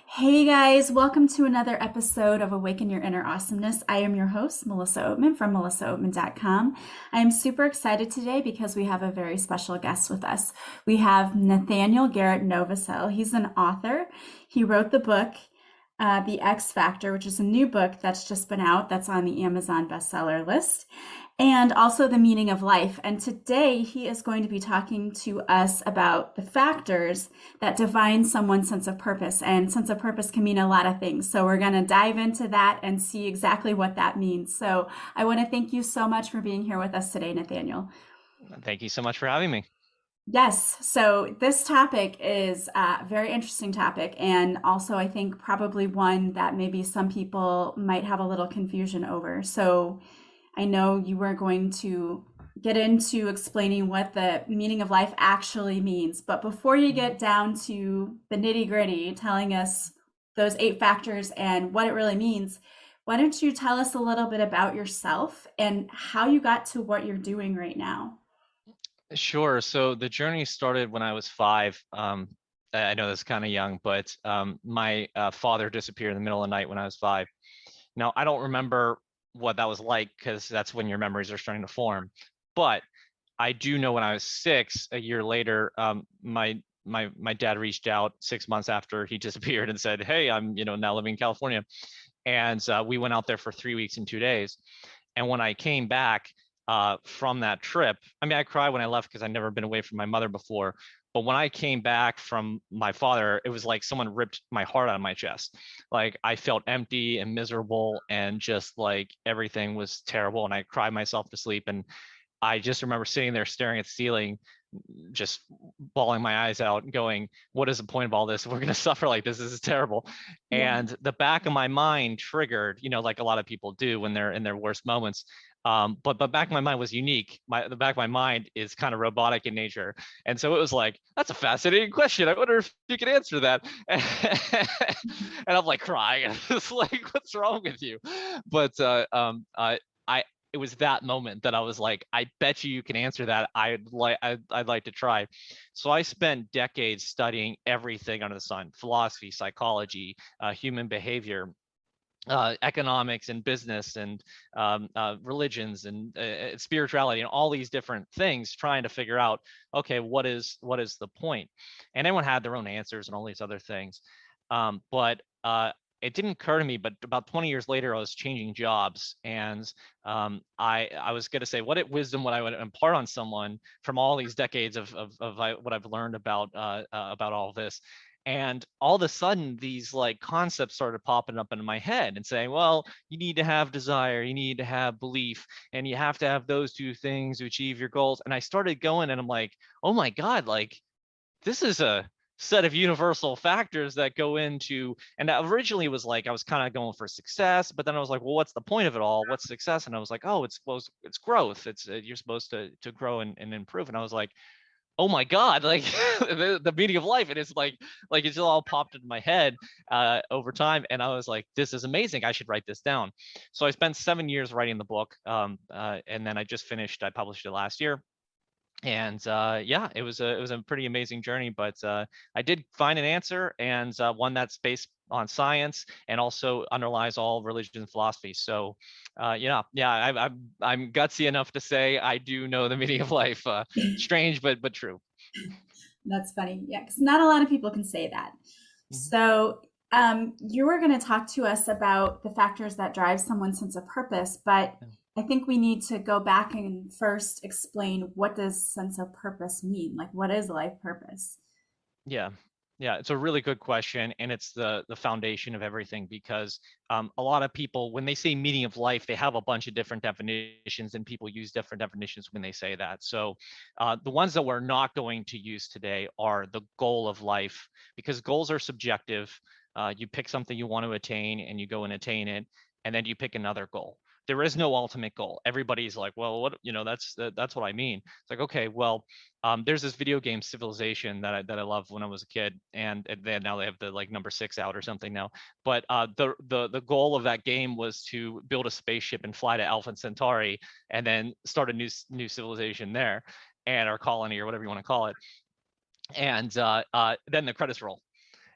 Hey guys, welcome to another episode of Awaken Your Inner Awesomeness. I am your host, Melissa Oatman from melissaoatman.com. I am super excited today because we have a very special guest with us. We have Nathanael Garrett Novosel. He's an author. He wrote the book, The X Factor, which is a new book that's just been out that's on the Amazon bestseller list, and also The Meaning of Life. And today he is going to be talking to us about the factors that define someone's sense of purpose. And sense of purpose can mean a lot of things. So we're going to dive into that and see exactly what that means. So I want to thank you so much for being here with us today, Nathaniel. Thank you so much for having me. Yes, so this topic is a very interesting topic, and also I think probably one that maybe some people might have a little confusion over. So I know you were going to get into explaining what the meaning of life actually means, but before you get down to the nitty-gritty, telling us those 8 factors and what it really means, why don't you tell us a little bit about yourself and how you got to what you're doing right now? Sure. So the journey started when I was 5. I know that's kind of young, but my father disappeared in the middle of the night when I was 5. Now, I don't remember what that was like because that's when your memories are starting to form. But I do know when I was 6, a year later, my dad reached out 6 months after he disappeared and said, "Hey, I'm now living in California," and we went out there for 3 weeks and 2 days. And when I came back from that trip, I mean, I cried when I left because I'd never been away from my mother before. But when I came back from my father, it was like someone ripped my heart out of my chest. Like I felt empty and miserable and just like everything was terrible. And I cried myself to sleep. And I just remember sitting there staring at the ceiling, just bawling my eyes out and going, what is the point of all this? We're going to suffer like this is terrible. Yeah. And the back of my mind triggered, like a lot of people do when they're in their worst moments. But back of my mind was unique. The back of my mind is kind of robotic in nature. And so it was like, that's a fascinating question. I wonder if you could answer that. And I'm like crying. It's like, what's wrong with you? But I it was that moment that I was like, I bet you can answer that. I'd like to try. So I spent decades studying everything under the sun: philosophy, psychology, human behavior, economics and business, and religions and spirituality, and all these different things, trying to figure out, okay, what is the point? And everyone had their own answers and all these other things. But it didn't occur to me, but about 20 years later, I was changing jobs, and I was going to say, what wisdom would I would impart on someone from all these decades of what I've learned about all of this. And all of a sudden, these like concepts started popping up into my head and saying, well, you need to have desire, you need to have belief, and you have to have those two things to achieve your goals. And I started going, and I'm like, oh my God, like this is a set of universal factors that go into. And originally it was like I was kind of going for success, but then I was like, well, what's the point of it all? What's success? And I was like, oh, it's growth. It's you're supposed to grow and improve. And I was like, oh my God, like the meaning of life. And it's like it's all popped into my head over time. And I was like, this is amazing. I should write this down. So I spent 7 years writing the book. And then I just finished, I published it last year. And yeah, it was a pretty amazing journey, but I did find an answer, and one that's based on science and also underlies all religion and philosophy. So yeah, I'm gutsy enough to say I do know the meaning of life. Strange, but true. That's funny. Yeah, because not a lot of people can say that. Mhm. So, you were going to talk to us about the factors that drive someone's sense of purpose, but I think we need to go back and first explain, what does sense of purpose mean? Like, what is life purpose? Yeah. Yeah, it's a really good question, and it's the foundation of everything, because a lot of people, when they say meaning of life, they have a bunch of different definitions, and people use different definitions when they say that. So the ones that we're not going to use today are the goal of life, because goals are subjective. You pick something you want to attain, and you go and attain it, and then you pick another goal. There is no ultimate goal. Everybody's like, well, what, that's what I mean. It's like, okay, well, there's this video game Civilization that I loved when I was a kid, and then now they have the like number 6 out or something now. But the goal of that game was to build a spaceship and fly to Alpha Centauri, and then start a new civilization there, and our colony, or whatever you want to call it. And then the credits roll,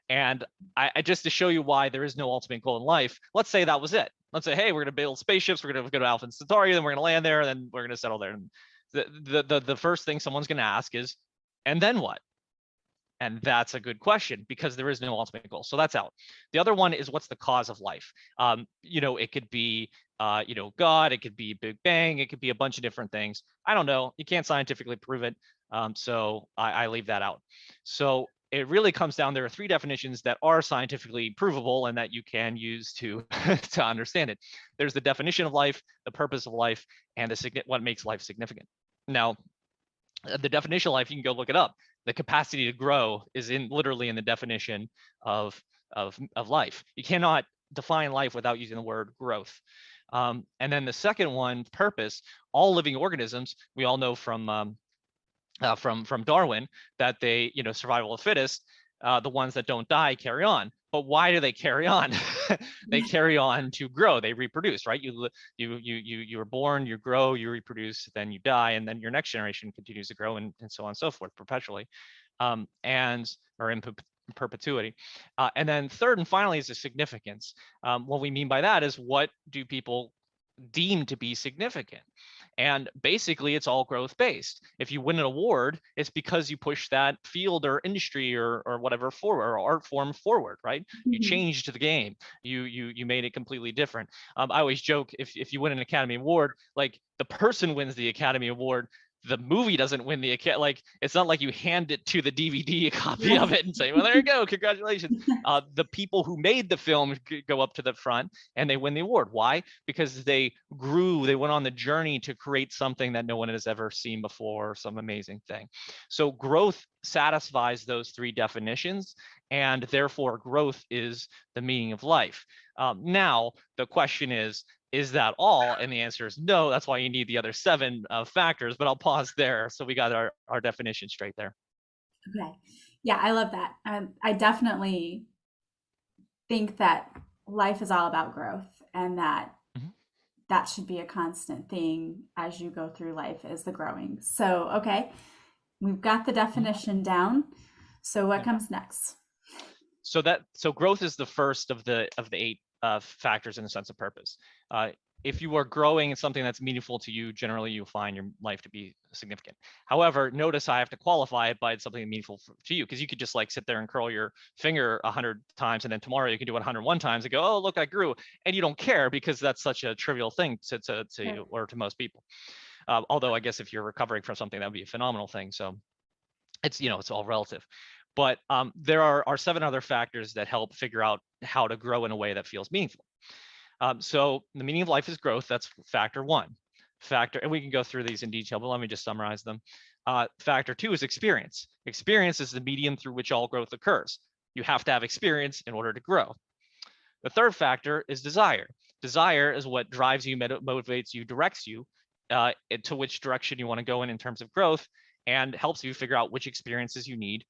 And I just to show you why there is no ultimate goal in life, let's say that was it. Let's say, hey, we're going to build spaceships, we're going to go to Alpha Centauri, then we're going to land there, and then we're going to settle there. And the first thing someone's going to ask is, and then what? And that's a good question, because there is no ultimate goal. So that's out. The other one is, what's the cause of life? It could be, God, it could be Big Bang, it could be a bunch of different things. I don't know. You can't scientifically prove it. So I leave that out. So it really comes down, there are three definitions that are scientifically provable and that you can use to, to understand it. There's the definition of life, the purpose of life, and what makes life significant. Now, the definition of life, you can go look it up. The capacity to grow is literally in the definition of life. You cannot define life without using the word growth. And then the second one, purpose. All living organisms, we all know from Darwin that they, survival of the fittest. The ones that don't die carry on. But why do they carry on? They carry on to grow. They reproduce, right? You were born, you grow, you reproduce, then you die, and then your next generation continues to grow, and so on and so forth, perpetually, or in perpetuity. And then third and finally is the significance. What we mean by that is, what do people deem to be significant? And basically, it's all growth based. If you win an award, it's because you push that field or industry or whatever forward, or art form forward, right? You changed the game. You made it completely different. I always joke, if you win an Academy Award, like, the person wins the Academy Award, the movie doesn't win the like, it's not like you hand it to the DVD copy of it and say, well, there you go, congratulations. The people who made the film go up to the front and they win the award. Why? Because they grew, they went on the journey to create something that no one has ever seen before, some amazing thing. So growth satisfies those three definitions, and therefore growth is the meaning of life. Now, the question is that all? And the answer is no. That's why you need the other 7 factors, but I'll pause there. So we got our definition straight there. Okay. Yeah, I love that. I definitely think that life is all about growth, and that that should be a constant thing as you go through life, is the growing. So, okay, we've got the definition down. So what comes next? So growth is the first of the 8 factors in the sense of purpose. If you are growing in something that's meaningful to you, generally you'll find your life to be significant. However, notice I have to qualify it by something meaningful to you, because you could just like sit there and curl your finger 100 times, and then tomorrow you can do it 101 times and go, oh, look, I grew, and you don't care, because that's such a trivial thing to you or to most people. Although I guess if you're recovering from something, that would be a phenomenal thing. So it's, it's all relative. But there are 7 other factors that help figure out how to grow in a way that feels meaningful. So the meaning of life is growth. That's factor 1. And we can go through these in detail, but let me just summarize them. Factor 2 is experience. Experience is the medium through which all growth occurs. You have to have experience in order to grow. The third factor is desire. Desire is what drives you, motivates you, directs you to which direction you want to go in terms of growth, and helps you figure out which experiences you need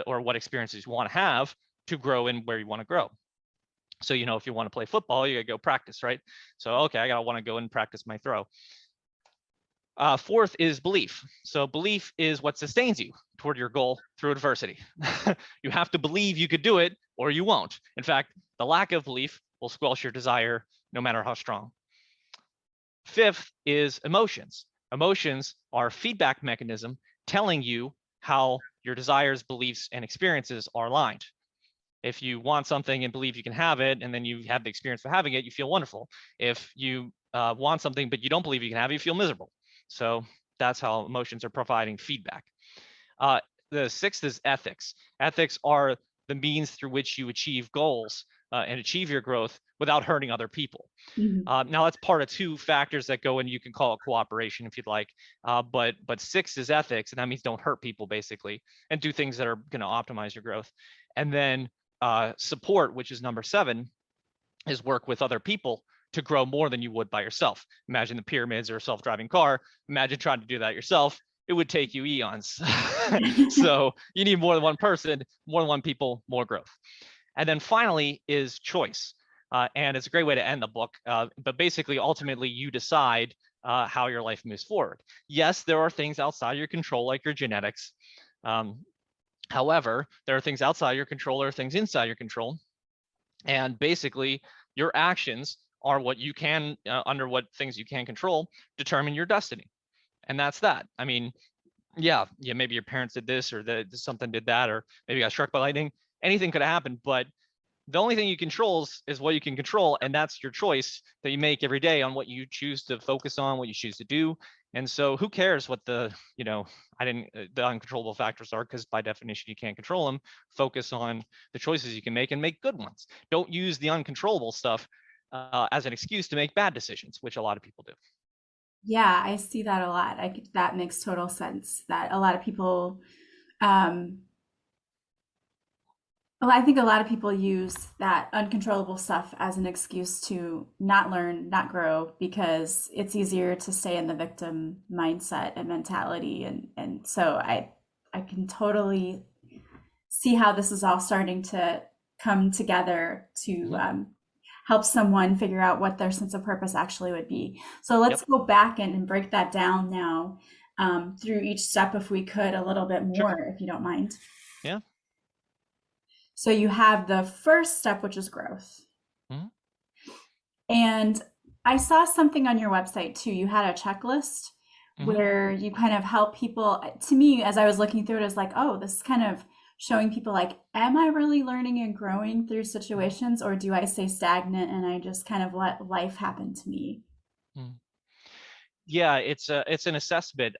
or what experiences you want to have to grow in where you want to grow. So, if you want to play football, you gotta go practice, right? So, okay, I want to go and practice my throw. Fourth is belief. So belief is what sustains you toward your goal through adversity. You have to believe you could do it, or you won't. In fact, the lack of belief will squelch your desire, no matter how strong. Fifth is emotions. Emotions are a feedback mechanism telling you how your desires, beliefs, and experiences are aligned. If you want something and believe you can have it, and then you have the experience for having it, you feel wonderful. If you want something but you don't believe you can have it, you feel miserable. So that's how emotions are providing feedback. The sixth is ethics. Ethics are the means through which you achieve goals and achieve your growth without hurting other people. Now that's part of 2 factors that go in. You can call it cooperation if you'd like, but 6 is ethics, and that means don't hurt people, basically, and do things that are going to optimize your growth. And then support, which is number 7, is work with other people to grow more than you would by yourself. Imagine the pyramids or a self-driving car. Imagine trying to do that yourself. It would take you eons. So you need more than one person, more than one people, more growth. And then finally is choice. And it's a great way to end the book. But basically, ultimately, you decide how your life moves forward. Yes, there are things outside your control, like your genetics. However, there are things outside your control, there are things inside your control. And basically, your actions are what you can, under what things you can control, determine your destiny. And that's that. I mean, yeah, maybe your parents did this, or that something did that, or maybe you got struck by lightning. Anything could have happened, but the only thing you control is what you can control, and that's your choice that you make every day on what you choose to focus on, what you choose to do. And so who cares what the, the uncontrollable factors are, because by definition you can't control them. Focus on the choices you can make and make good ones. Don't use the uncontrollable stuff as an excuse to make bad decisions, which a lot of people do. Yeah, I see that a lot. That makes total sense. That a lot of people, um, well, I think a lot of people use that uncontrollable stuff as an excuse to not learn, not grow, because it's easier to stay in the victim mindset and mentality. And so I can totally see how this is all starting to come together to help someone figure out what their sense of purpose actually would be. So let's Yep. go back and break that down now, through each step, if we could, a little bit Sure. more, if you don't mind. Yeah. So you have the first step, which is growth. Mhm. And I saw something on your website too. You had a checklist Mhm. where you kind of help people. To me, as I was looking through it, I was like, oh, this is kind of showing people like, am I really learning and growing through situations, or do I stay stagnant and I just kind of let life happen to me? Mhm. Yeah, it's an assessment.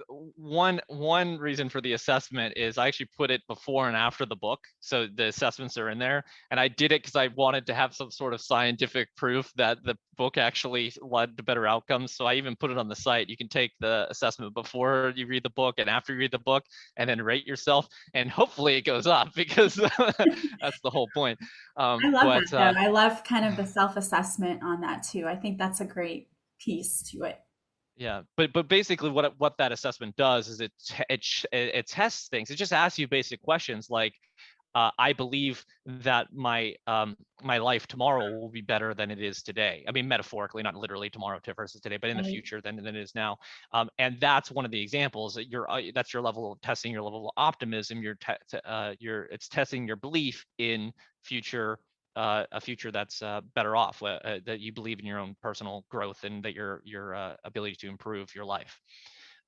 One reason for the assessment is I actually put it before and after the book, so the assessments are in there. And I did it because I wanted to have some sort of scientific proof that the book actually led to better outcomes. So I even put it on the site. You can take the assessment before you read the book and after you read the book, and then rate yourself. And hopefully it goes up, because that's the whole point. I love But that though. I love kind of the self-assessment on that too. I think that's a great piece to it. Yeah, but basically what that assessment does is it tests things. It just asks you basic questions like, I believe that my life tomorrow will be better than it is today. I mean, metaphorically, not literally tomorrow versus today, but in the Right. future than it is now. And that's one of the examples that that's your level of testing, your level of optimism. It's testing your belief in future. A future that's better off, that you believe in your own personal growth, and that your ability to improve your life.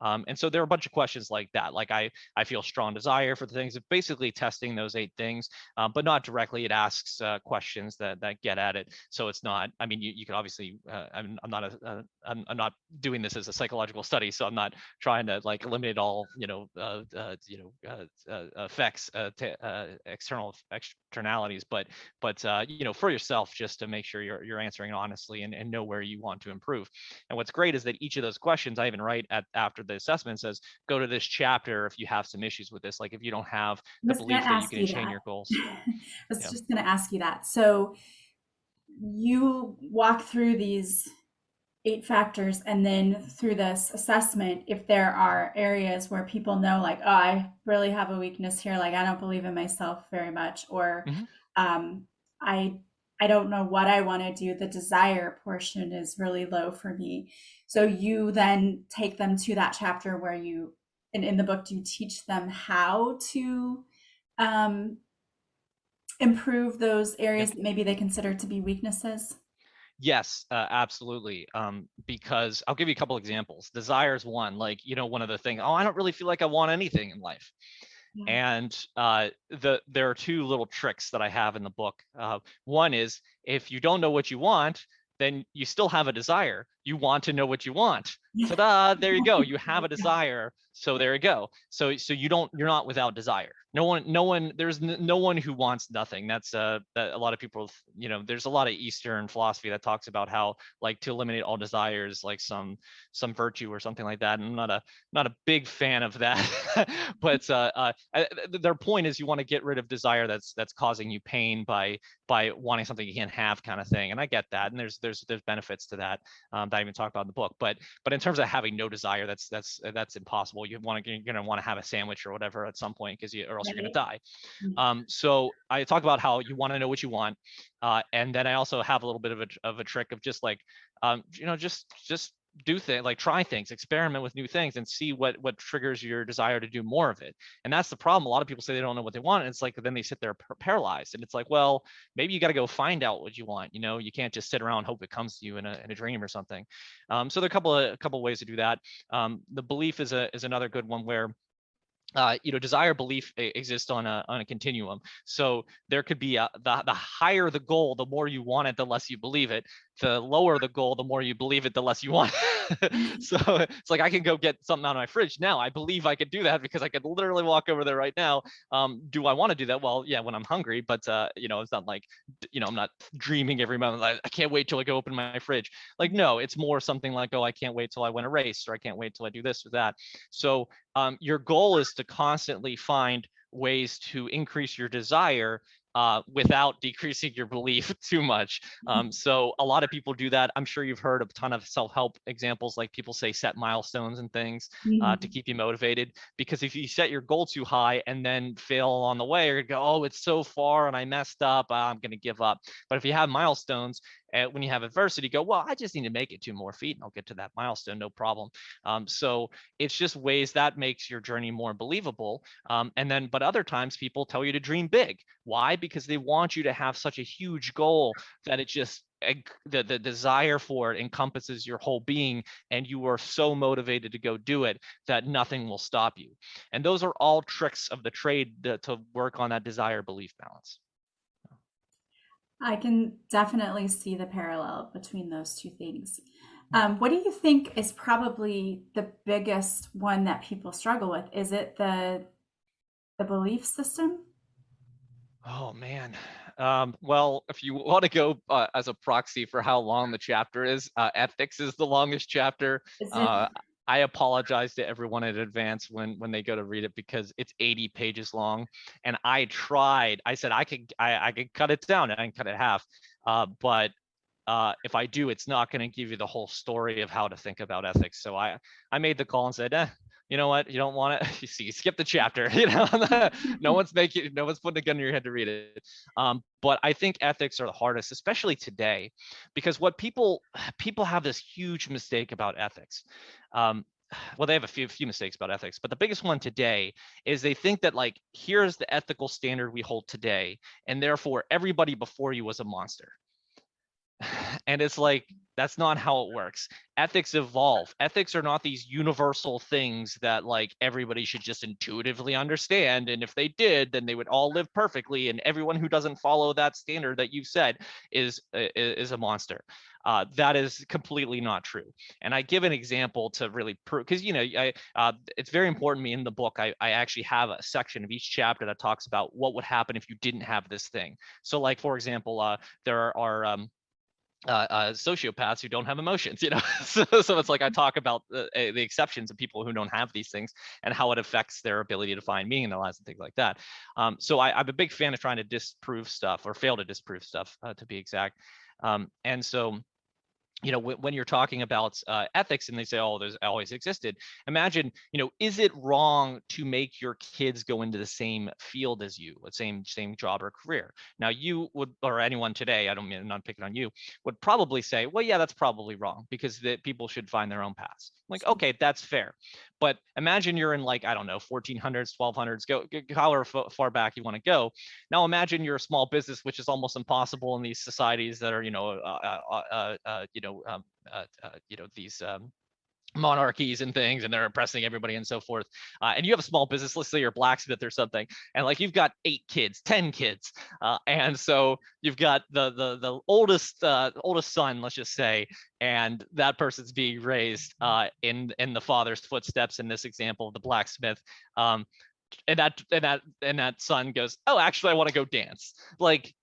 And so there are a bunch of questions like that. Like I feel strong desire for the things. It's basically testing those 8 things, but not directly. It asks questions that get at it. So it's not. I mean, you can obviously. I'm not doing this as a psychological study, so I'm not trying to like eliminate all effects, external externalities, but for yourself, just to make sure you're answering honestly, and know where you want to improve. And what's great is that each of those questions, I even write after the assessment, says, go to this chapter if you have some issues with this. Like if you don't have I the was going belief to that you ask can you attain that. your goals. I was Yeah. just going to ask you that. So you walk through these 8 factors, and then through this assessment, if there are areas where people know, like, oh, I really have a weakness here, like I don't believe in myself very much, or Mhm. um, I I don't know what I want to do. The desire portion is really low for me. So you then take them to that chapter where you, and in the book, do you teach them how to um, improve those Yep. areas that maybe they consider to be weaknesses? Yes, absolutely. Because I'll give you a couple examples. Desire is one. Like, one of the things, oh, I don't really feel like I want anything in life. Yeah. And there are 2 little tricks that I have in the book. One is, if you don't know what you want, then you still have a desire. You want to know what you want. Ta-da! There you go. You have a desire. So there you go. So you're not without desire. No one. There's no one who wants nothing. That a lot of people. There's a lot of Eastern philosophy that talks about how, like, to eliminate all desires, like some virtue or something like that. And I'm not a big fan of that. But their point is, you want to get rid of desire that's causing you pain by wanting something you can't have, kind of thing. And I get that, and there's benefits to that, that I even talk about in the book. But in terms of having no desire, that's impossible. You're gonna want to have a sandwich or whatever at some point, or else you're gonna Right. die. So I talk about how you want to know what you want, and then I also have a little bit of a trick of just like, just do things, like try things, experiment with new things, and see what triggers your desire to do more of it. And that's the problem. A lot of people say they don't know what they want, and it's like then they sit there paralyzed. And it's like, well, maybe you got to go find out what you want. You can't just sit around and hope it comes to you in a dream or something. So there are a couple of ways to do that. The belief is another good one, where desire, belief exists on a continuum. So there could be the higher the goal, the more you want it, the less you believe it. The lower the goal, the more you believe it, the less you want it. So it's like, I can go get something out of my fridge now. I believe I could do that because I could literally walk over there right now. Do I want to do that? Well, yeah, when I'm hungry, but it's not like, I'm not dreaming every moment. I can't wait till I go open my fridge. Like, no, it's more something like, oh, I can't wait till I win a race, or I can't wait till I do this or that. So your goal is to constantly find ways to increase your desire without decreasing your belief too much. So a lot of people do that. I'm sure you've heard a ton of self-help examples, like people say set milestones and things to keep you motivated. Because if you set your goal too high and then fail on the way, or go, oh, it's so far and I messed up, I'm going to give up. But if you have milestones, when you have adversity, go, well, I just need to make it 2 more feet and I'll get to that milestone, no problem. So it's just ways that makes your journey more believable. But other times people tell you to dream big. Why? Because they want you to have such a huge goal that it just, the desire for it encompasses your whole being, and you are so motivated to go do it that nothing will stop you. And those are all tricks of the trade to work on that desire belief balance. I can definitely see the parallel between those two things. What do you think is probably the biggest one that people struggle with? Is it the belief system? Oh man. Well, if you want to go as a proxy for how long the chapter is, ethics is the longest chapter. Is it? I apologize to everyone in advance when they go to read it, because it's 80 pages long. And I said I could cut it down, and I can cut it in half. But if I do, it's not going to give you the whole story of how to think about ethics. So I made the call and said, you know what? You don't want it. You see, skip the chapter. No one's putting a gun in your head to read it. But I think ethics are the hardest, especially today, because what people have this huge mistake about ethics. Well, they have a few mistakes about ethics, but the biggest one today is they think that, like, here's the ethical standard we hold today, and therefore everybody before you was a monster. And it's like, that's not how it works. Ethics evolve. Ethics are not these universal things that, like, everybody should just intuitively understand. And if they did, then they would all live perfectly. And everyone who doesn't follow that standard that you said is a monster. That is completely not true. And I give an example to really prove, because it's very important to me in the book. I actually have a section of each chapter that talks about what would happen if you didn't have this thing. So, like, for example, there are sociopaths who don't have emotions, so it's like, I talk about the exceptions of people who don't have these things and how it affects their ability to find meaning in their lives and things like that. So I'm a big fan of trying to disprove stuff, or fail to disprove stuff, to be exact. And so, when you're talking about ethics, and they say, oh, there's always existed. Imagine, is it wrong to make your kids go into the same field as you, the same job or career? Now, you would, or anyone today, I'm not picking on you, would probably say, well, yeah, that's probably wrong, because people should find their own paths. Like, okay, that's fair. But imagine you're in, like, I don't know, 1400s, 1200s, go however far back you want to go. Now imagine you're a small business, which is almost impossible in these societies that are, these monarchies and things, and they're oppressing everybody and so forth. And you have a small business, let's say you're a blacksmith or something, and, like, you've got 8 kids, 10 kids, and so you've got the oldest son, let's just say, and that person's being raised in the father's footsteps in this example of the blacksmith. And that son goes, oh, actually, I want to go dance. Like,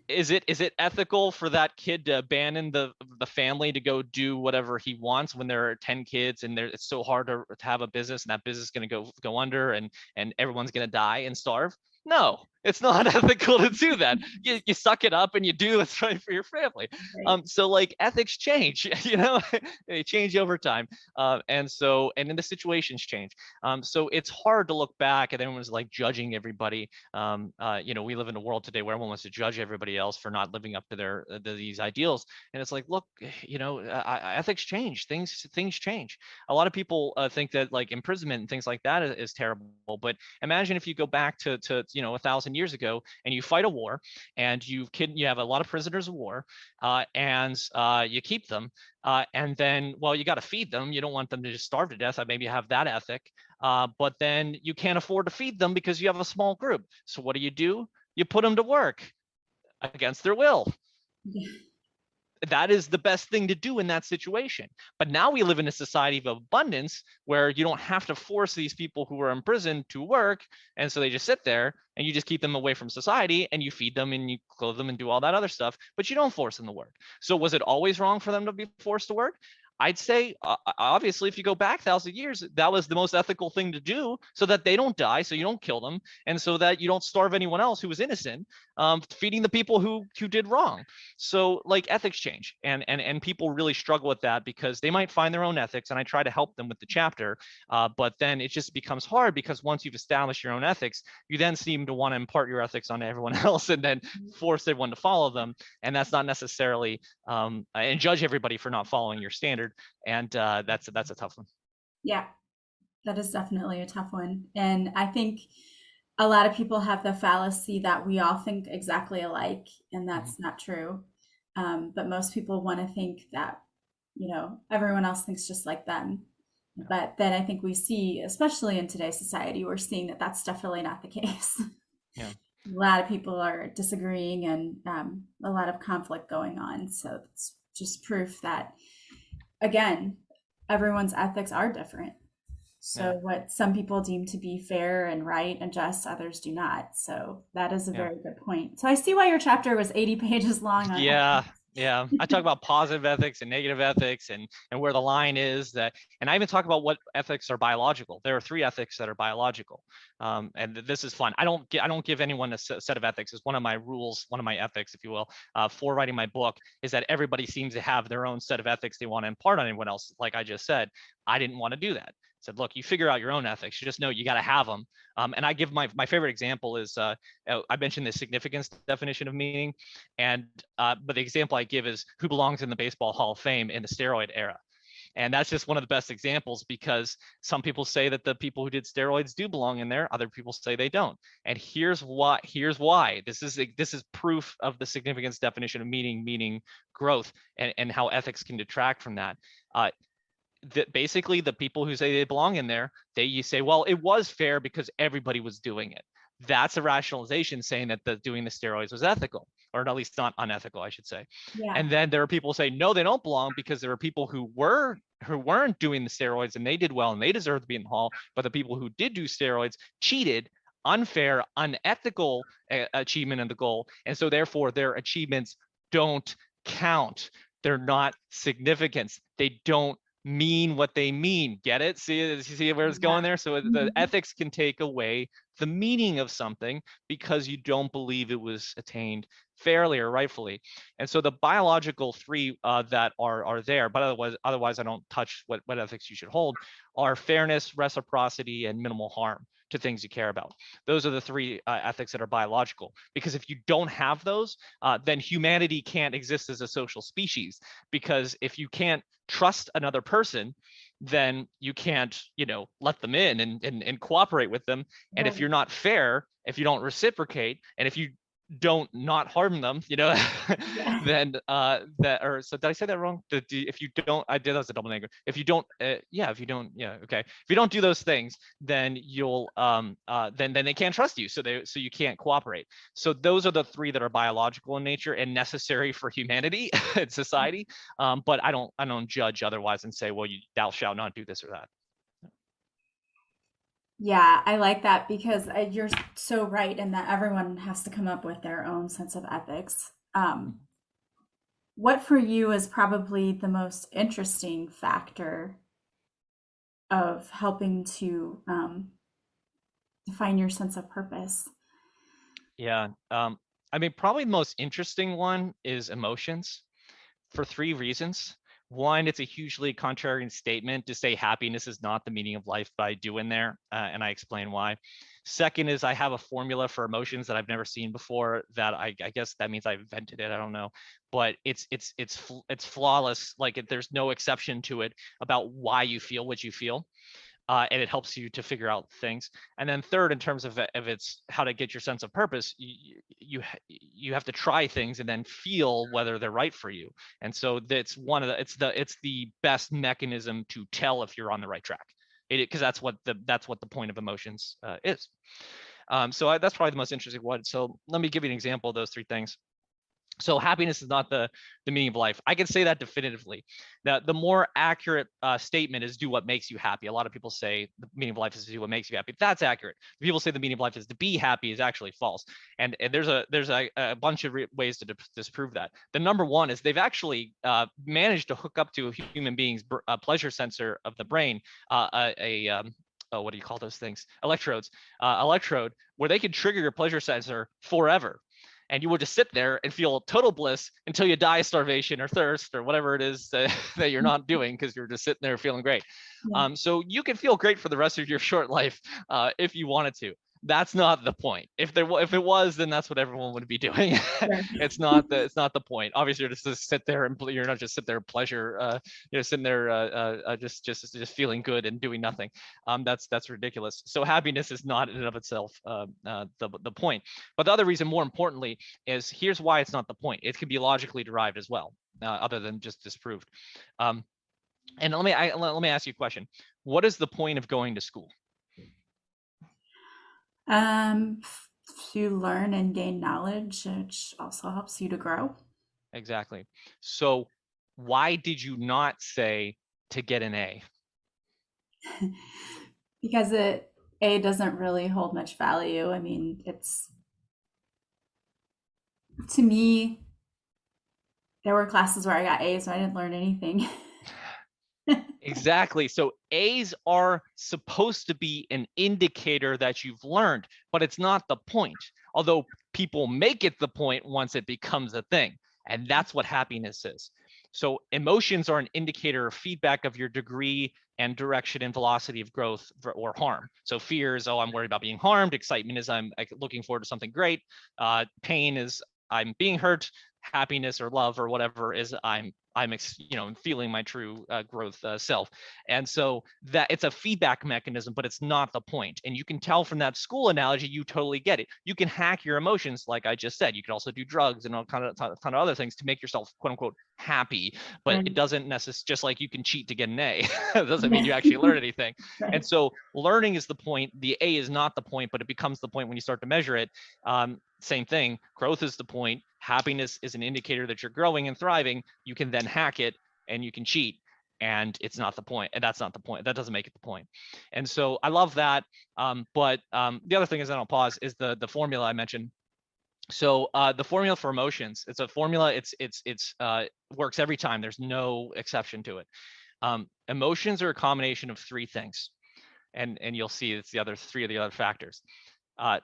is it ethical for that kid to abandon the family to go do whatever he wants when there are 10 kids and it's so hard to have a business, and that business is going to go under, and everyone's going to die and starve? No, It's not ethical to do that. You suck it up and you do what's right for your family. Right. So like ethics change, they change over time. And then the situations change. So it's hard to look back and everyone's like judging everybody. We live in a world today where everyone wants to judge everybody else for not living up to these ideals. And it's like, look, ethics change, things change. A lot of people think that like imprisonment and things like that is terrible, but imagine if you go back to 1,000 years ago and you fight a war and you have a lot of prisoners of war, and you keep them, and then, well, you got to feed them. You don't want them to just starve to death. Maybe have that ethic, but then you can't afford to feed them because you have a small group. So what do? You put them to work against their will. Yeah. That is the best thing to do in that situation. But now we live in a society of abundance where you don't have to force these people who are in prison to work. And so they just sit there and you just keep them away from society and you feed them and you clothe them and do all that other stuff, but you don't force them to work. So was it always wrong for them to be forced to work? I'd say, obviously, if you go back 1,000 years, that was the most ethical thing to do so that they don't die, so you don't kill them, and so that you don't starve anyone else who was innocent, feeding the people who did wrong. So like ethics change, and people really struggle with that because they might find their own ethics, and I try to help them with the chapter, but then it just becomes hard because once you've established your own ethics, you then seem to want to impart your ethics on everyone else and then force everyone to follow them, and that's not necessarily and judge everybody for not following your standard. And that's a tough one. Yeah, that is definitely a tough one. And I think a lot of people have the fallacy that we all think exactly alike, and Mm-hmm. that's not true. But most people want to think that, everyone else thinks just like them. Yeah. But then I think we see, especially in today's society, we're seeing that that's definitely not the case. Yeah. A lot of people are disagreeing and a lot of conflict going on. So it's just proof that, again, everyone's ethics are different. Yeah. So what some people deem to be fair and right and just, others do not. So that is a Yeah. very good point. So I see why your chapter was 80 pages long on Yeah. ethics. Yeah. I talk about positive ethics and negative ethics and where the line is that, and I even talk about what ethics are biological. There are 3 ethics that are biological. And this is fun. I don't give anyone a set of ethics. It's one of my rules, one of my ethics, if you will, for writing my book, is that everybody seems to have their own set of ethics they want to impart on anyone else. Like I just said, I didn't want to do that. I said, look, you figure out your own ethics. You just know you got to have them. And I give my favorite example is I mentioned the significance definition of meaning, and but the example I give is who belongs in the Baseball Hall of Fame in the steroid era. And that's just one of the best examples because some people say that the people who did steroids do belong in there. Other people say they don't. And here's why. This is proof of the significance definition of meaning growth, and how ethics can detract from that. Basically the people who say they belong in there, you say, well, it was fair because everybody was doing it. That's a rationalization saying that doing the steroids was ethical, or at least not unethical, I should say. Yeah. And then there are people who say, no, they don't belong because there are people who weren't doing the steroids and they did well and they deserve to be in the hall. But the people who did do steroids cheated, unfair, unethical achievement of the goal. And so therefore their achievements don't count. They're not significant. They don't mean what they mean. Get it? See where it's going there? So the ethics can take away the meaning of something because you don't believe it was attained fairly or rightfully. And so the biological 3 that are there, but otherwise I don't touch what ethics you should hold, are fairness, reciprocity, and minimal harm to things you care about. Those are the 3 ethics that are biological. Because if you don't have those, then humanity can't exist as a social species. Because if you can't trust another person, then you can't, let them in and cooperate with them. And if you're not fair, if you don't reciprocate, and if you don't not harm them, then so did I say that wrong? If you don't, I did, that was a double negative. If you don't, okay. If you don't do those things, then you'll then they can't trust you, so you can't cooperate. So those are the 3 that are biological in nature and necessary for humanity and society. But I don't judge otherwise and say, well, thou shalt not do this or that. Yeah, I like that because you're so right in that everyone has to come up with their own sense of ethics. What for you is probably the most interesting factor of helping to define your sense of purpose? Yeah. I mean, probably the most interesting one is emotions for three reasons. One, it's a hugely contrarian statement to say happiness is not the meaning of life, but I do in there, and I explain why. Second is I have a formula for emotions that I've never seen before that I guess that means I invented it. I don't know, but it's flawless. Like there's no exception to it about why you feel what you feel. And it helps you to figure out things. And then third, in terms of it's how to get your sense of purpose, you have to try things and then feel whether they're right for you. And so that's one of the it's the best mechanism to tell if you're on the right track. Because that's what the point of emotions is. That's probably the most interesting one. So let me give you an example of those three things. So happiness is not the meaning of life. I can say that definitively. The more accurate statement is do what makes you happy. A lot of people say the meaning of life is to do what makes you happy. That's accurate. People say the meaning of life is to be happy is actually false. And there's a bunch of ways to disprove that. The number one is they've actually managed to hook up to a human being's pleasure sensor of the brain, what do you call those things? Electrodes. Electrode where they can trigger your pleasure sensor forever. And you will just sit there and feel total bliss until you die of starvation or thirst or whatever it is that you're not doing because you're just sitting there feeling great. Yeah. So you can feel great for the rest of your short life if you wanted to. That's not the point. If it was, then that's what everyone would be doing. Right. It's not the point. Obviously, you're just to sit there and you're not just sit there pleasure. You're sitting there just feeling good and doing nothing. That's ridiculous. So happiness is not in and of itself the point. But the other reason, more importantly, is here's why it's not the point. It can be logically derived as well, other than just disproved. And let me ask you a question. What is the point of going to school? Um, to learn and gain knowledge, which also helps you to grow. Exactly. So why did you not say to get an A? Because A doesn't really hold much value. I mean, it's to me, there were classes where I got A's, but I didn't learn anything. Exactly. So A's are supposed to be an indicator that you've learned, but it's not the point. Although people make it the point once it becomes a thing. And that's what happiness is. So emotions are an indicator of feedback of your degree and direction and velocity of growth or harm. So fear is, oh, I'm worried about being harmed. Excitement is, I'm looking forward to something great. Pain is, I'm being hurt. Happiness or love or whatever is, I'm feeling my true growth self. And so that it's a feedback mechanism, but it's not the point. And you can tell from that school analogy, you totally get it. You can hack your emotions, like I just said. You can also do drugs and all kind of other things to make yourself quote unquote happy, but it Right. doesn't necessarily, just like you can cheat to get an A. It doesn't mean you actually learn anything. And Right. so learning is the point. The A is not the point, but it becomes the point when you start to measure it. Same thing. Growth is the point. Happiness is an indicator that you're growing and thriving. You can then hack it and you can cheat, and it's not the point. And that's not the point. That doesn't make it the point. And so I love that. But the other thing is, then I'll pause, is the formula I mentioned. So the formula for emotions, it's a formula. It's works every time. There's no exception to it. Emotions are a combination of three things, and you'll see it's the other three of the other factors.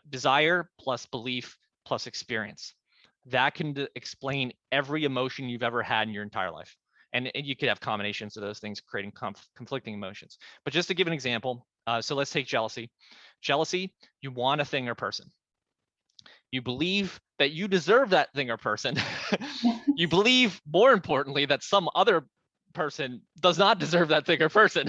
Desire plus belief plus experience. That can explain every emotion you've ever had in your entire life. And you could have combinations of those things creating conflicting emotions. But just to give an example, so let's take jealousy. Jealousy, you want a thing or person. You believe that you deserve that thing or person. You believe, more importantly, that some other person does not deserve that thing or person.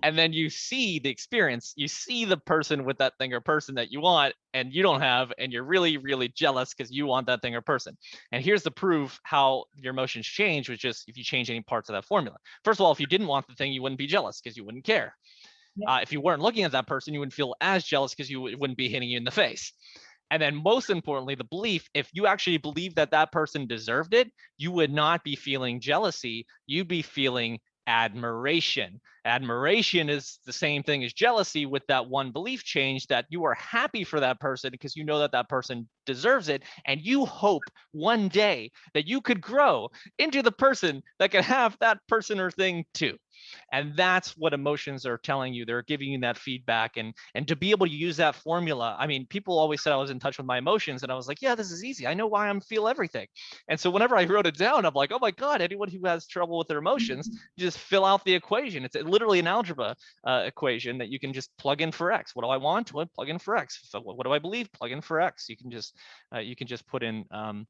And then you see the experience, you see the person with that thing or person that you want and you don't have, and you're really, really jealous because you want that thing or person. And here's the proof how your emotions change, which is if you change any parts of that formula. First of all, if you didn't want the thing, you wouldn't be jealous because you wouldn't care. If you weren't looking at that person, you wouldn't feel as jealous because you wouldn't be hitting you in the face. And then most importantly, the belief, if you actually believe that that person deserved it, you would not be feeling jealousy. You'd be feeling admiration. Admiration is the same thing as jealousy, with that one belief change, that you are happy for that person because you know that that person deserves it. And you hope one day that you could grow into the person that can have that person or thing too. And that's what emotions are telling you. They're giving you that feedback. And to be able to use that formula, I mean, people always said I was in touch with my emotions, and I was like, yeah, this is easy. I know why I'm feel everything. And so whenever I wrote it down, I'm like, oh my God, anyone who has trouble with their emotions, just fill out the equation. It's literally an algebra equation that you can just plug in for X. What do I want? Well, plug in for X. So what do I believe? Plug in for X. You can just put in a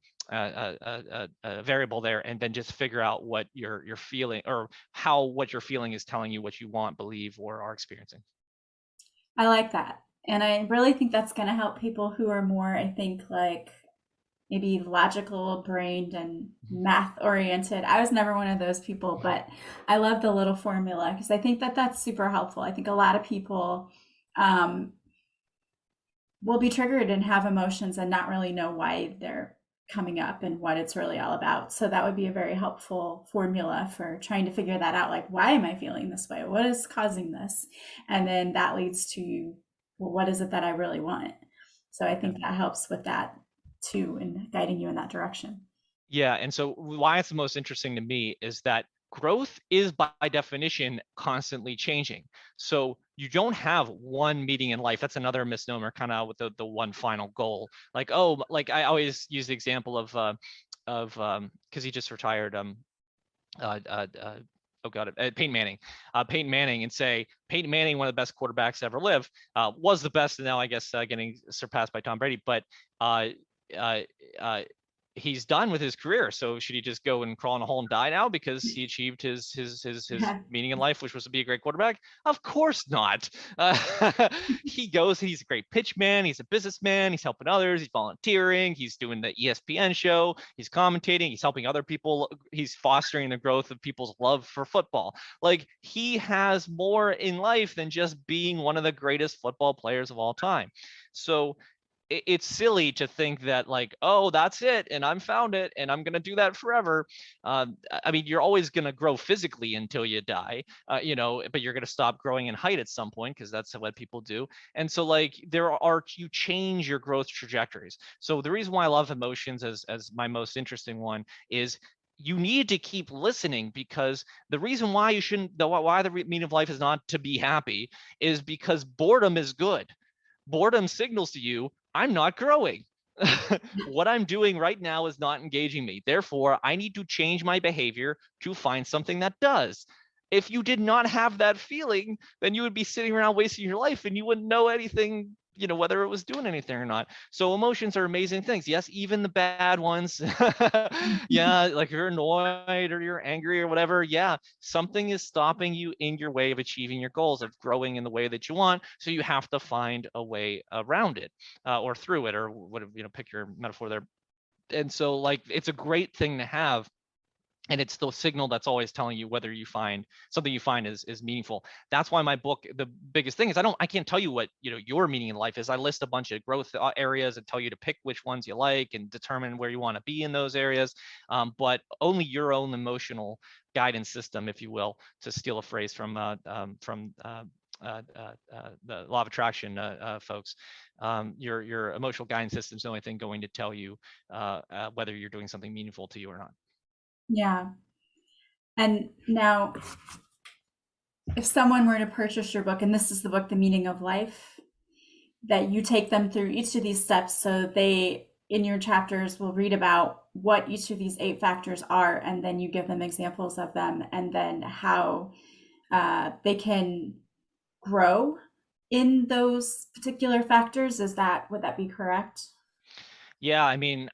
variable there, and then just figure out what you're feeling, or how what you're feeling is telling you what you want, believe, or are experiencing. I like that. And I really think that's going to help people who are more, I think, like maybe logical brained and math oriented. I was never one of those people, but I love the little formula because I think that that's super helpful. I think a lot of people um, will be triggered and have emotions and not really know why they're coming up and what it's really all about. So that would be a very helpful formula for trying to figure that out. Like, why am I feeling this way? What is causing this? And then that leads to, well, what is it that I really want? So I think that helps with that too, in guiding you in that direction. Yeah, and so why it's the most interesting to me is that growth is by definition constantly changing. So you don't have one meeting in life. That's another misnomer, kind of with the one final goal. Like, oh, like I always use the example of because he just retired, uh, uh, uh, oh god, Peyton Manning, Peyton Manning, and say Peyton Manning, one of the best quarterbacks to ever live, was the best, and now I guess getting surpassed by Tom Brady, but uh, uh, uh, he's done with his career. So should he just go and crawl in a hole and die now because he achieved his Yeah. meaning in life, which was to be a great quarterback? Of course not. He goes, he's a great pitch man, he's a businessman, he's helping others, he's volunteering, he's doing the ESPN show, he's commentating, he's helping other people, he's fostering the growth of people's love for football. Like, he has more in life than just being one of the greatest football players of all time. So it's silly to think that, like, oh, that's it, and I'm found it, and I'm going to do that forever. I mean, you're always going to grow physically until you die, but you're going to stop growing in height at some point, because that's what people do. And so, like, you change your growth trajectories. So the reason why I love emotions as my most interesting one is you need to keep listening, because the reason why you shouldn't, why the meaning of life is not to be happy, is because boredom is good. Boredom signals to you, I'm not growing. What I'm doing right now is not engaging me. Therefore, I need to change my behavior to find something that does. If you did not have that feeling, then you would be sitting around wasting your life and you wouldn't know anything, whether it was doing anything or not. So emotions are amazing things. Yes, even the bad ones. Yeah, like you're annoyed or you're angry or whatever. Yeah, something is stopping you in your way of achieving your goals, of growing in the way that you want. So you have to find a way around it, or through it, or whatever, pick your metaphor there. And so, like, it's a great thing to have, and it's the signal that's always telling you whether you find something you find is meaningful. That's why my book, the biggest thing is, I can't tell you what your meaning in life is. I list a bunch of growth areas and tell you to pick which ones you like and determine where you want to be in those areas, but only your own emotional guidance system, if you will, to steal a phrase from the law of attraction folks. Your emotional guidance system is the only thing going to tell you whether you're doing something meaningful to you or not. Yeah. And now, if someone were to purchase your book, and this is the book, The Meaning of Life, that you take them through each of these steps, so they, in your chapters, will read about what each of these 8 factors are, and then you give them examples of them, and then how they can grow in those particular factors. Would that be correct? Yeah, I mean,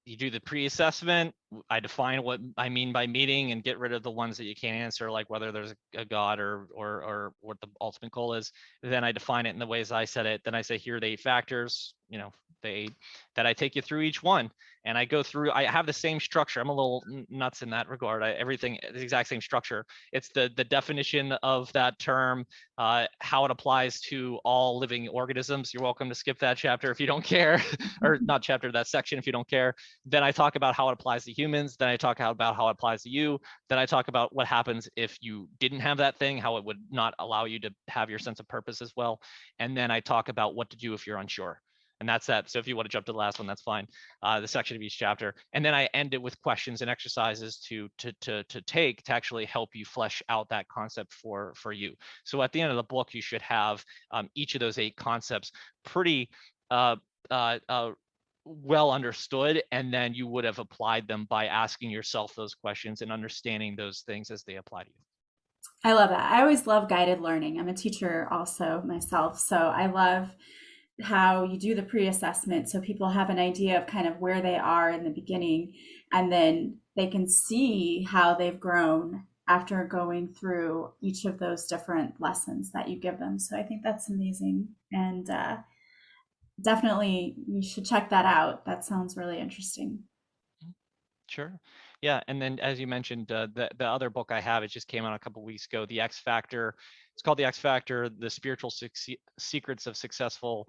you do the pre-assessment. I define what I mean by meaning and get rid of the ones that you can't answer, like whether there's a God or what the ultimate goal is. Then I define it in the ways I said it. Then I say, here are the 8 factors, the 8, that I take you through each one. And I go through, I have the same structure. I'm a little nuts in that regard. Everything, the exact same structure. It's the definition of that term, how it applies to all living organisms. You're welcome to skip that chapter if you don't care, or not chapter, that section if you don't care. Then I talk about how it applies to humans. Then I talk about how it applies to you. Then I talk about what happens if you didn't have that thing, how it would not allow you to have your sense of purpose as well. And then I talk about what to do if you're unsure. And that's that. So if you want to jump to the last one, that's fine. The section of each chapter. And then I end it with questions and exercises to take to actually help you flesh out that concept for you. So at the end of the book, you should have each of those 8 concepts pretty well understood, and then you would have applied them by asking yourself those questions and understanding those things as they apply to you. I love that. I always love guided learning. I'm a teacher also myself. So I love how you do the pre-assessment so people have an idea of kind of where they are in the beginning, and then they can see how they've grown after going through each of those different lessons that you give them. So I think that's amazing. And definitely you should check that out. That sounds really interesting. Sure. Yeah. And then, as you mentioned, the other book I have, it just came out a couple of weeks ago, The X Factor. It's called The X Factor, The Spiritual Secrets of Successful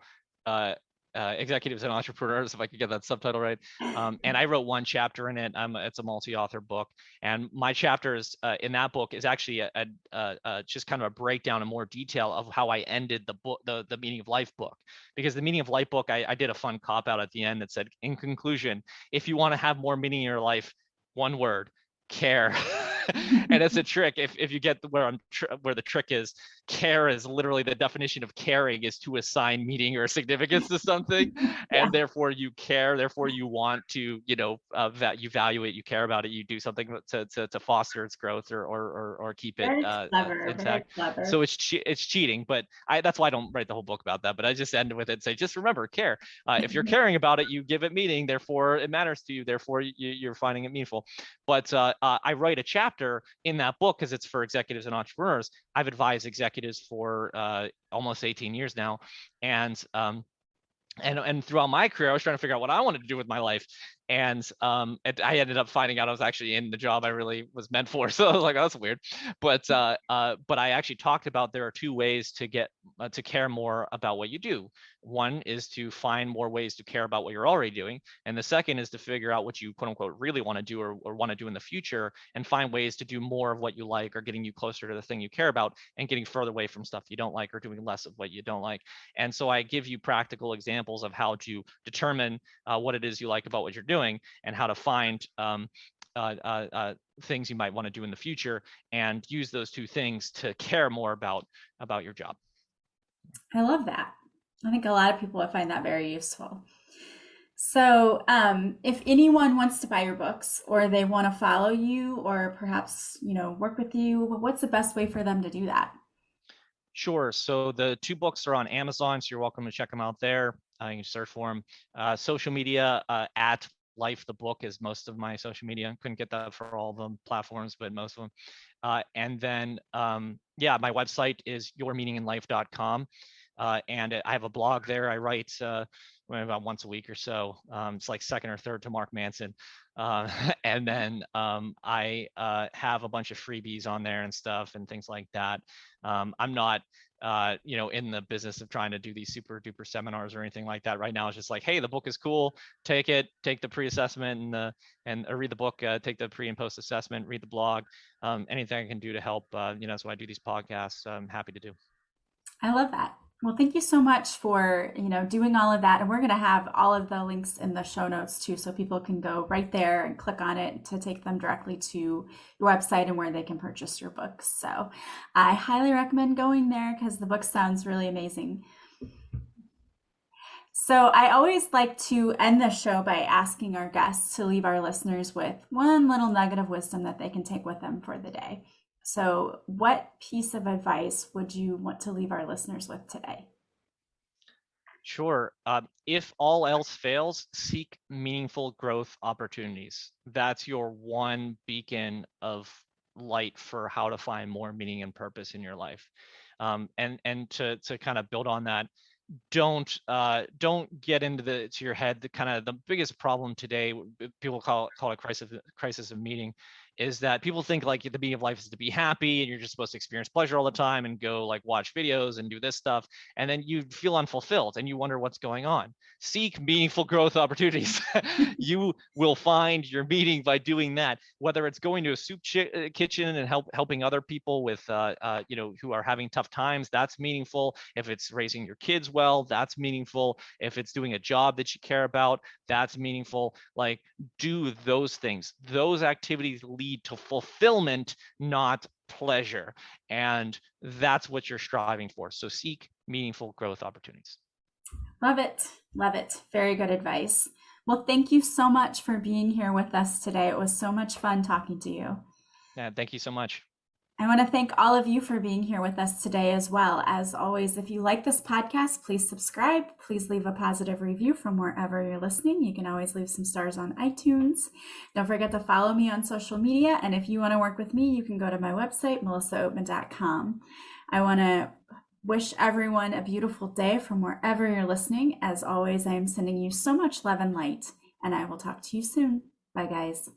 Executives and Entrepreneurs, if I could get that subtitle right. And I wrote one chapter in it. It's a multi-author book. And my chapters in that book is actually just kind of a breakdown in more detail of how I ended the book, the Meaning of Life book. Because the Meaning of Life book, I did a fun cop out at the end that said, in conclusion, if you want to have more meaning in your life, one word: care. And it's a trick. If you get where the trick is, care is literally the definition of caring is to assign meaning or significance to something, and therefore you care. Therefore you want to, you value it, you care about it, you do something to foster its growth or keep it Very clever, very intact. clever. So it's cheating, but that's why I don't write the whole book about that. But I just end with it and say, just remember, care. If you're caring about it, you give it meaning. Therefore, it matters to you. Therefore, you're finding it meaningful. But I write a chapter in that book because it's for executives and entrepreneurs. I've advised executives for almost 18 years now, and throughout my career, I was trying to figure out what I wanted to do with my life. And I ended up finding out I was actually in the job I really was meant for. So I was like, oh, that's weird. But I actually talked about there are 2 ways to get to care more about what you do. One is to find more ways to care about what you're already doing. And the second is to figure out what you quote unquote really want to do or want to do in the future, and find ways to do more of what you like, or getting you closer to the thing you care about, and getting further away from stuff you don't like, or doing less of what you don't like. And so I give you practical examples of how to determine what it is you like about what you're doing, and how to find things you might want to do in the future, and use those 2 things to care more about your job. I love that. I think a lot of people would find that very useful. So, if anyone wants to buy your books, or they want to follow you, or perhaps, work with you, what's the best way for them to do that? Sure. So the 2 books are on Amazon, so you're welcome to check them out there. You can search for them. Social media, at Life the Book is most of my social media. Couldn't get that for all of them platforms, but most of them. And then, my website is yourmeaninginlife.com. And I have a blog there. I write about once a week or so. It's like second or third to Mark Manson. And then I have a bunch of freebies on there and stuff and things like that. I'm not in the business of trying to do these super duper seminars or anything like that right now. It's just like, hey, the book is cool, take the pre-assessment and read the book, take the pre and post assessment, read the blog. Anything I can do to help, that's why I do these podcasts. I'm happy to do. I love that. Well, thank you so much for, doing all of that. And we're going to have all of the links in the show notes too, so people can go right there and click on it to take them directly to your website and where they can purchase your books. So I highly recommend going there because the book sounds really amazing. So I always like to end the show by asking our guests to leave our listeners with one little nugget of wisdom that they can take with them for the day. So what piece of advice would you want to leave our listeners with today? Sure. If all else fails, seek meaningful growth opportunities. That's your one beacon of light for how to find more meaning and purpose in your life. And to kind of build on that, don't get into your head. The biggest problem today, people call it crisis of meaning, is that people think like the meaning of life is to be happy and you're just supposed to experience pleasure all the time and go like watch videos and do this stuff. And then you feel unfulfilled and you wonder what's going on. Seek meaningful growth opportunities. You will find your meaning by doing that, whether it's going to a soup kitchen and helping other people with, who are having tough times, that's meaningful. If it's raising your kids well, that's meaningful. If it's doing a job that you care about, that's meaningful. Like, do those things. Those activities lead to fulfillment, not pleasure. And that's what you're striving for. So seek meaningful growth opportunities. Love it. Love it. Very good advice. Well, thank you so much for being here with us today. It was so much fun talking to you. Yeah, thank you so much. I want to thank all of you for being here with us today as well. As always, if you like this podcast, please subscribe. Please leave a positive review from wherever you're listening. You can always leave some stars on iTunes. Don't forget to follow me on social media. And if you want to work with me, you can go to my website, melissaoatman.com. I want to wish everyone a beautiful day from wherever you're listening. As always, I am sending you so much love and light, and I will talk to you soon. Bye, guys.